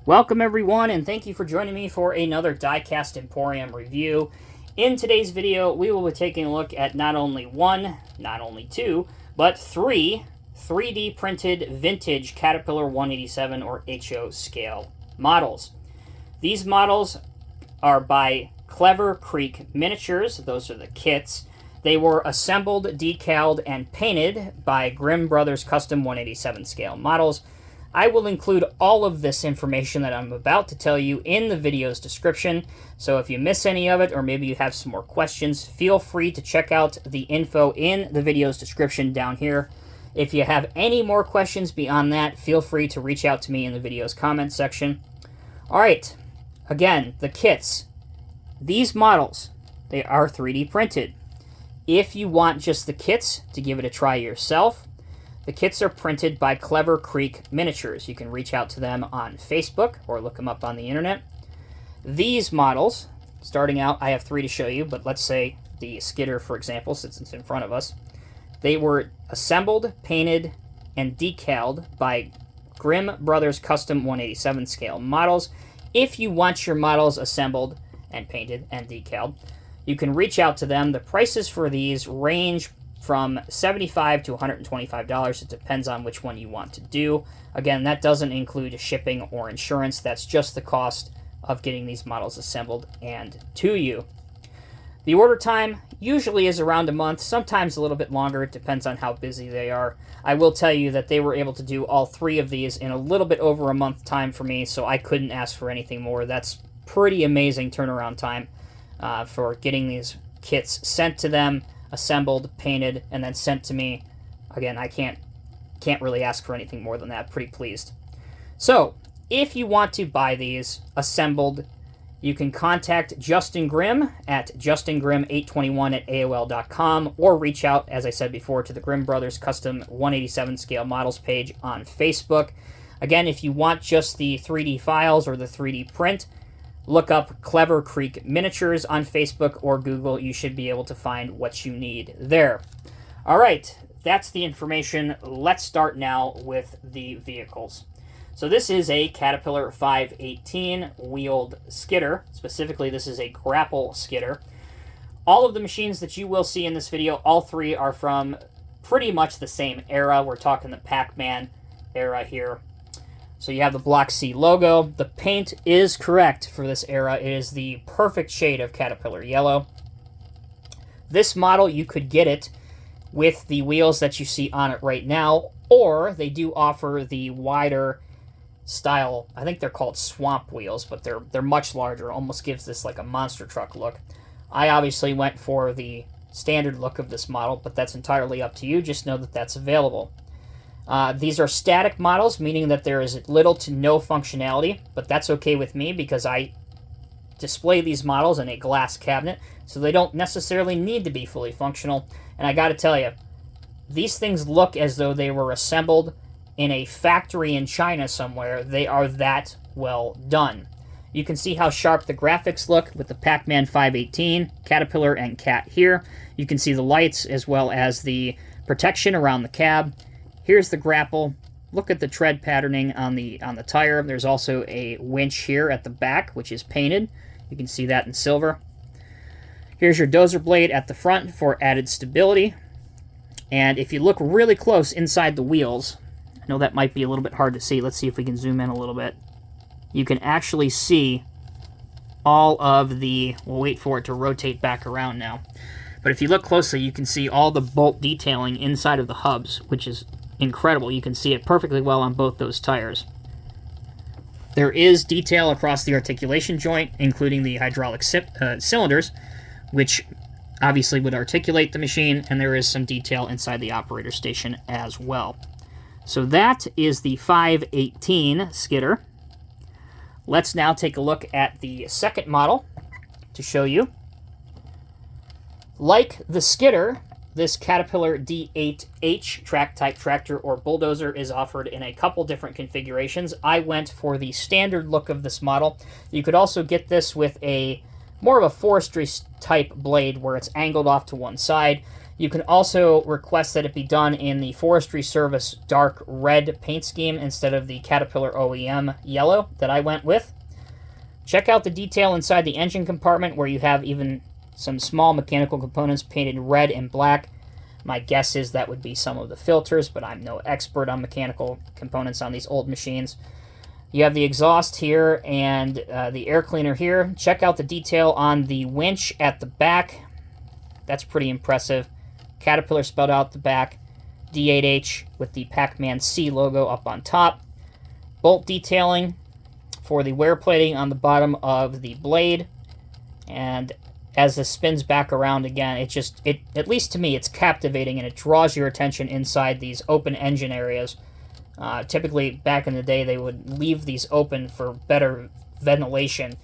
Welcome everyone, and thank you for joining me for another Diecast Emporium review. In today's video, we will be taking a look at not only one, not only two, but three 3D printed vintage Caterpillar 187 or HO scale models. These models are by Clever Creek Miniatures. Those are the kits. They were assembled, decaled, and painted by Grimm Brothers Custom 187 scale models. I will include all of this information that I'm about to tell you in the video's description, so if you miss any of it or maybe you have some more questions, feel free to check out the info in the video's description down here. If you have any more questions beyond that, feel free to reach out to me in the video's comment section. Alright, again, the kits. These models, they are 3D printed. If you want just the kits to give it a try yourself, the kits are printed by Clever Creek Miniatures. You can reach out to them on Facebook or look them up on the internet. These models, starting out, I have three to show you, but let's say the Skidder, for example, since it's in front of us. They were assembled, painted, and decaled by Grimm Brothers Custom 187 scale models. If you want your models assembled and painted and decaled, you can reach out to them. The prices for these range from $75 to $125. It depends on which one you want to do. Again, that doesn't include shipping or insurance. That's just the cost of getting these models assembled and to you. The order time usually is around a month, sometimes a little bit longer. It depends on how busy they are. I will tell you that they were able to do all three of these in a little bit over a month time for me, so I couldn't ask for anything more. That's pretty amazing turnaround time for getting these kits sent to them, assembled, painted, and then sent to me. Again, I can't really ask for anything more than that. Pretty pleased. So, if you want to buy these assembled, you can contact Justin Grimm at justingrimm821@aol.com or reach out, as I said before, to the Grimm Brothers Custom 187 scale models page on Facebook. Again, if you want just the 3D files or the 3D print, look up Clever Creek Miniatures on Facebook or Google. You should be able to find what you need there. All right, that's the information. Let's start now with the vehicles. So this is a Caterpillar 518 wheeled skidder. Specifically, this is a grapple skidder. All of the machines that you will see in this video, all three are from pretty much the same era. We're talking the Pac-Man era here. So you have the Block C logo. The paint is correct for this era. It is the perfect shade of Caterpillar yellow. This model, you could get it with the wheels that you see on it right now, or they do offer the wider style. I think they're called swamp wheels, but they're much larger. Almost gives this like a monster truck look. I obviously went for the standard look of this model, but that's entirely up to you. Just know that that's available. These are static models, meaning that there is little to no functionality, but that's okay with me because I display these models in a glass cabinet, so they don't necessarily need to be fully functional. And I gotta tell you, these things look as though they were assembled in a factory in China somewhere. They are that well done. You can see how sharp the graphics look with the Pac-Man 518, Caterpillar, and Cat here. You can see the lights as well as the protection around the cab. Here's the grapple. Look at the tread patterning on the tire. There's also a winch here at the back, which is painted. You can see that in silver. Here's your Dozer blade at the front for added stability. And if you look really close inside the wheels, I know that might be a little bit hard to see. Let's see if we can zoom in a little bit. You can actually see all of the... We'll wait for it to rotate back around now. But if you look closely, you can see all the bolt detailing inside of the hubs, which is incredible. You can see it perfectly well on both those tires. There is detail across the articulation joint, including the hydraulic cylinders, which obviously would articulate the machine, and there is some detail inside the operator station as well. So that is the 518 skidder. Let's now take a look at the second model to show you. Like the skidder, this Caterpillar D8H track-type tractor or bulldozer is offered in a couple different configurations. I went for the standard look of this model. You could also get this with a more of a forestry-type blade where it's angled off to one side. You can also request that it be done in the Forestry Service dark red paint scheme instead of the Caterpillar OEM yellow that I went with. Check out the detail inside the engine compartment where you have even some small mechanical components painted red and black. My guess is that would be some of the filters, but I'm no expert on mechanical components on these old machines. You have the exhaust here and the air cleaner here. Check out the detail on the winch at the back. That's pretty impressive. Caterpillar spelled out the back. D8H with the Pac-Man C logo up on top. Bolt detailing for the wear plating on the bottom of the blade. And as this spins back around again, it at least to me, it's captivating and it draws your attention inside these open engine areas. Typically, back in the day, they would leave these open for better ventilation.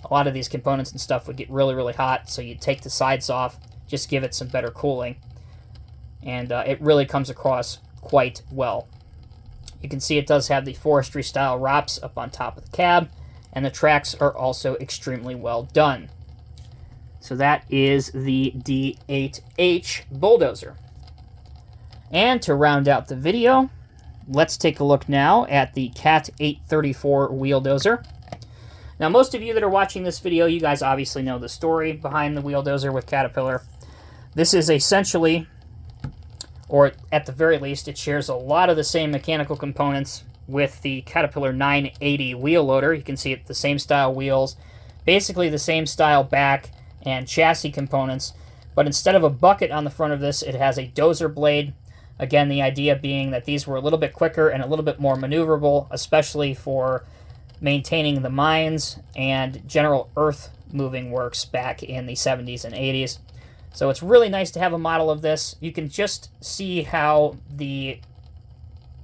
A lot of these components and stuff would get really, really hot, so you'd take the sides off, just give it some better cooling. And it really comes across quite well. You can see it does have the forestry-style ROPS up on top of the cab, and the tracks are also extremely well done. So that is the D8H Bulldozer. And to round out the video, let's take a look now at the Cat 834 Wheel Dozer. Now, most of you that are watching this video, you guys obviously know the story behind the Wheel Dozer with Caterpillar. This is essentially, or at the very least, it shares a lot of the same mechanical components with the Caterpillar 980 wheel loader. You can see it, the same style wheels, basically the same style back and chassis components, but instead of a bucket on the front of this, it has a Dozer blade. Again, the idea being that these were a little bit quicker and a little bit more maneuverable, especially for maintaining the mines and general earth moving works back in the 70s and 80s. So it's really nice to have a model of this. You can just see how the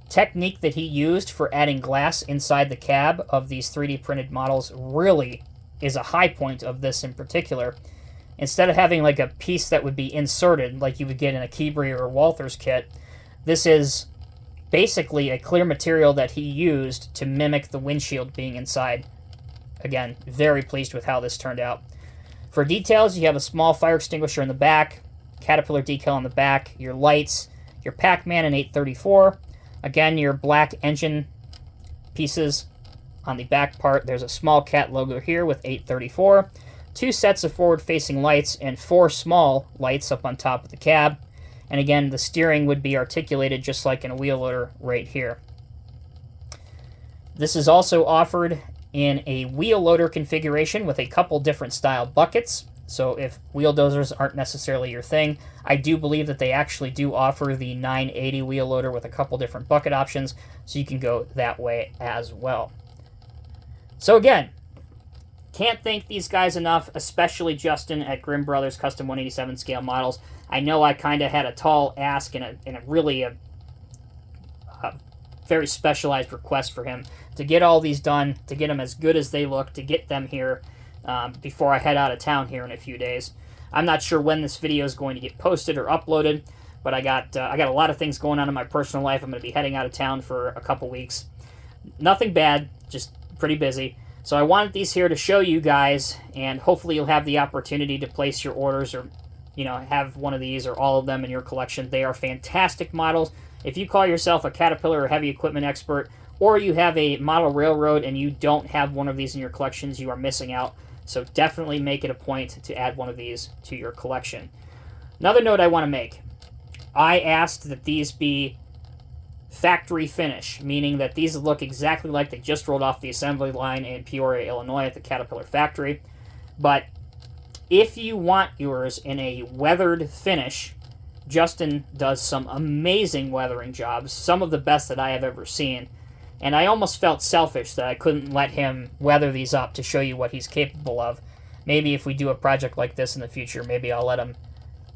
technique that he used for adding glass inside the cab of these 3D printed models really is a high point of this in particular. Instead of having like a piece that would be inserted like you would get in a Keebri or Walthers kit, this is basically a clear material that he used to mimic the windshield being inside. Again, very pleased with how this turned out. For details, you have a small fire extinguisher in the back, Caterpillar decal on the back, your lights, your Pac-Man and 834. Again, your black engine pieces on the back part. There's a small cat logo here with 834. 2 sets of forward-facing lights and 4 small lights up on top of the cab. And again, the steering would be articulated just like in a wheel loader right here. This is also offered in a wheel loader configuration with a couple different style buckets. So if wheel dozers aren't necessarily your thing, I do believe that they actually do offer the 980 wheel loader with a couple different bucket options, so you can go that way as well. So again, can't thank these guys enough, especially Justin at Grimm Brothers Custom 187 Scale Models. I know I kind of had a tall ask and a really very specialized request for him to get all these done, to get them as good as they look, to get them here before I head out of town here in a few days. I'm not sure when this video is going to get posted or uploaded, but I got a lot of things going on in my personal life. I'm going to be heading out of town for a couple weeks. Nothing bad, just pretty busy. So I wanted these here to show you guys, and hopefully you'll have the opportunity to place your orders or, have one of these or all of them in your collection. They are fantastic models. If you call yourself a Caterpillar or heavy equipment expert, or you have a model railroad and you don't have one of these in your collections, you are missing out. So definitely make it a point to add one of these to your collection. Another note I want to make. I asked that these be factory finish, meaning that these look exactly like they just rolled off the assembly line in Peoria, Illinois at the Caterpillar factory. But if you want yours in a weathered finish, Justin does some amazing weathering jobs, some of the best that I have ever seen. And I almost felt selfish that I couldn't let him weather these up to show you what he's capable of. Maybe if we do a project like this in the future, maybe I'll let him,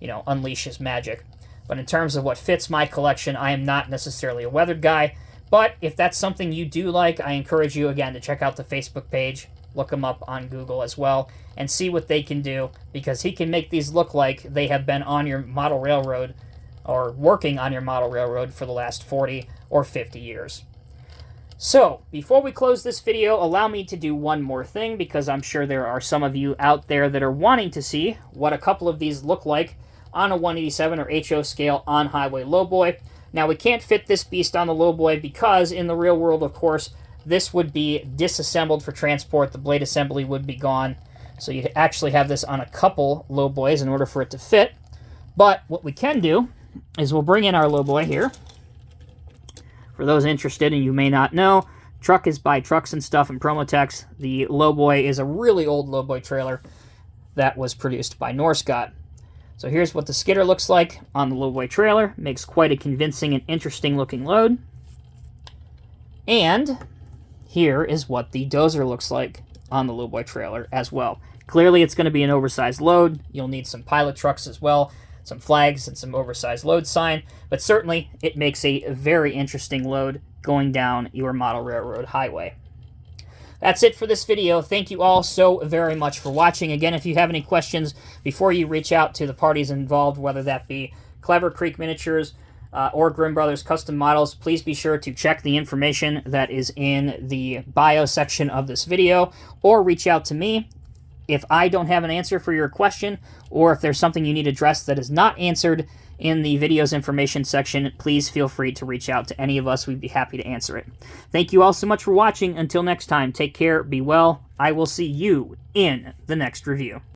unleash his magic. But in terms of what fits my collection, I am not necessarily a weathered guy. But if that's something you do like, I encourage you, again, to check out the Facebook page, look them up on Google as well, and see what they can do, because he can make these look like they have been on your model railroad or working on your model railroad for the last 40 or 50 years. So, before we close this video, allow me to do one more thing, because I'm sure there are some of you out there that are wanting to see what a couple of these look like on a 187 or HO scale on highway lowboy. Now, we can't fit this beast on the lowboy because in the real world, of course, this would be disassembled for transport. The blade assembly would be gone. So you'd actually have this on a couple lowboys in order for it to fit. But what we can do is we'll bring in our lowboy here. For those interested, and you may not know, Truck is by Trucks and Stuff and Promotex. The lowboy is a really old lowboy trailer that was produced by Norscott. So here's what the skidder looks like on the lowboy trailer. Makes quite a convincing and interesting looking load. And here is what the Dozer looks like on the lowboy trailer as well. Clearly it's going to be an oversized load. You'll need some pilot trucks as well, some flags and some oversized load sign, but certainly it makes a very interesting load going down your model railroad highway. That's it for this video. Thank you all so very much for watching. Again, if you have any questions before you reach out to the parties involved, whether that be Clever Creek Miniatures or Grimm Brothers Custom Models, please be sure to check the information that is in the bio section of this video, or reach out to me if I don't have an answer for your question, or if there's something you need addressed that is not answered in the video's information section, please feel free to reach out to any of us. We'd be happy to answer it. Thank you all so much for watching. Until next time, take care, be well. I will see you in the next review.